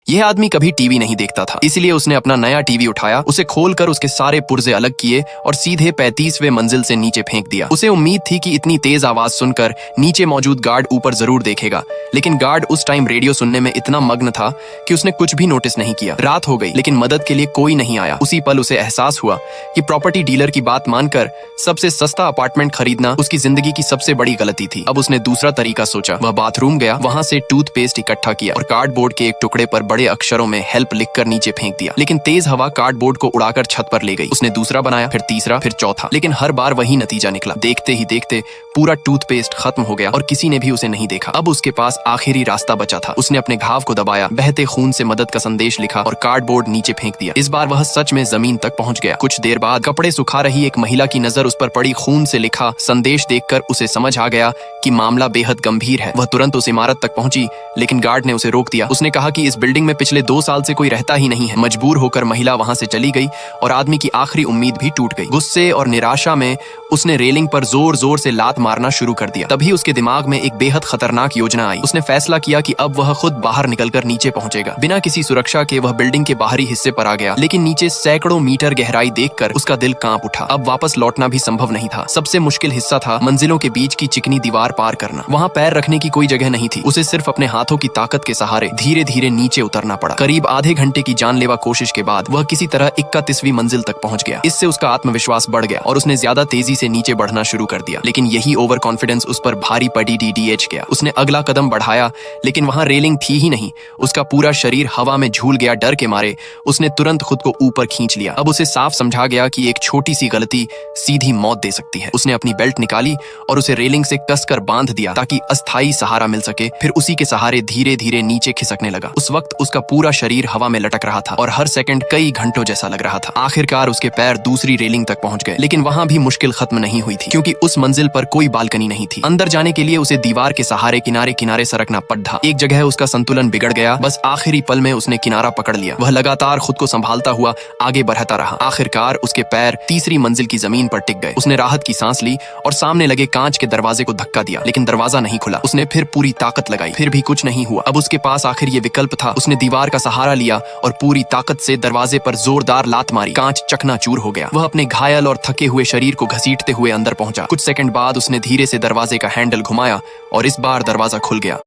यह आदमी कभी टीवी नहीं देखता था, इसलिए उसने अपना नया टीवी उठाया, उसे खोलकर उसके सारे पुर्जे अलग किए और सीधे 35वें मंजिल से नीचे फेंक दिया। उसे उम्मीद थी कि इतनी तेज आवाज सुनकर नीचे मौजूद गार्ड ऊपर जरूर देखेगा, लेकिन गार्ड उस टाइम रेडियो सुनने में इतना मग्न था कि उसने कुछ भी नोटिस नहीं किया। रात हो गई, लेकिन मदद के लिए कोई नहीं आया। उसी पल उसे एहसास हुआ कि प्रॉपर्टी डीलर की बात मानकर सबसे सस्ता अपार्टमेंट खरीदना उसकी जिंदगी की सबसे बड़ी गलती थी। अब उसने दूसरा तरीका सोचा। वह बाथरूम गया, वहां से टूथपेस्ट इकट्ठा किया और कार्डबोर्ड के एक टुकड़े पर बड़े अक्षरों में हेल्प लिखकर नीचे फेंक दिया। लेकिन तेज हवा कार्डबोर्ड को उड़ाकर छत पर ले गई। उसने दूसरा बनाया, फिर तीसरा, फिर चौथा, लेकिन हर बार वही नतीजा निकला। देखते ही देखते पूरा टूथपेस्ट खत्म हो गया और किसी ने भी उसे नहीं देखा। अब उसके पास आखिरी रास्ता बचा था। उसने अपने घाव को दबाया, बहते खून से मदद का संदेश लिखा और कार्डबोर्ड नीचे फेंक दिया। इस बार वह सच में जमीन तक पहुंच गया। कुछ देर बाद कपड़े सुखा रही एक महिला की नजर उस पर पड़ी। खून से लिखा संदेश देखकर उसे समझ आ गया कि मामला बेहद गंभीर है। वह तुरंत उस इमारत तक पहुंची, लेकिन गार्ड ने उसे रोक दिया। उसने कहा कि इस बिल्डिंग में पिछले 2 साल से कोई रहता ही नहीं है। मजबूर होकर महिला वहां से चली गई और आदमी की आखिरी उम्मीद भी टूट गई। गुस्से और निराशा में उसने रेलिंग पर जोर जोर से लात मारना शुरू कर दिया। तभी उसके दिमाग में एक बेहद खतरनाक योजना आई। उसने फैसला किया कि अब वह खुद बाहर निकलकर नीचे पहुंचेगा। बिना किसी सुरक्षा के वह बिल्डिंग के बाहरी हिस्से पर आ गया, लेकिन नीचे सैकड़ों मीटर गहराई देखकर उसका दिल कांप उठा। अब वापस लौटना भी संभव नहीं था। सबसे मुश्किल हिस्सा था मंजिलों के बीच की चिकनी दीवार पार करना। वहां पैर रखने की कोई जगह नहीं थी। उसे सिर्फ अपने हाथों की ताकत के सहारे धीरे धीरे नीचे उतरना पड़ा। करीब आधे घंटे की जानलेवा कोशिश के बाद वह किसी तरह 31वीं मंजिल तक पहुंच गया। इससे उसका आत्मविश्वास बढ़ गया और उसने ज्यादा तेजी से नीचे बढ़ना शुरू कर दिया। लेकिन यही ओवर कॉन्फिडेंस उस पर भारी पड़ी डीडीएच गया। उसने अगला कदम बढ़ाया, लेकिन वहां रेलिंग थी ही नहीं। उसका पूरा शरीर हवा में झूल गया। डर के मारे उसने तुरंत खुद को ऊपर खींच लिया। अब उसे साफ समझा गया कि एक छोटी सी गलती सीधी मौत दे सकती है। उसने अपनी बेल्ट निकाली और उसे रेलिंग से कसकर बांध दिया ताकि अस्थायी सहारा मिल सके। फिर उसी के सहारे धीरे धीरे नीचे खिसकने लगा। उस वक्त उसका पूरा शरीर हवा में लटक रहा था और हर सेकंड कई घंटों जैसा लग रहा था। आखिरकार उसके पैर दूसरी रेलिंग तक पहुंच गए, लेकिन वहां भी मुश्किल खत्म नहीं हुई थी, क्योंकि उस मंजिल पर कोई बालकनी नहीं थी। अंदर जाने के लिए उसे दीवार के सहारे किनारे किनारे सरकना पड़ा। एक जगह उसका संतुलन बिगड़ गया। बस आखिरी पल में उसने किनारा पकड़ लिया। वह लगातार खुद को संभालता हुआ आगे बढ़ता रहा। आखिरकार उसके पैर तीसरी मंजिल की जमीन पर टिक गए। उसने राहत की सांस ली और सामने लगे कांच के दरवाजे को धक्का दिया, लेकिन दरवाजा नहीं खुला। उसने फिर पूरी ताकत लगाई, फिर भी कुछ नहीं हुआ। अब उसके पास आखिर ये विकल्प था। उसने दीवार का सहारा लिया और पूरी ताकत से दरवाजे पर जोरदार लात मारी। कांच चकनाचूर हो गया। वह अपने घायल और थके हुए शरीर को घसीटते हुए अंदर पहुंचा। कुछ सेकंड बाद उसने धीरे से दरवाजे का हैंडल घुमाया और इस बार दरवाजा खुल गया।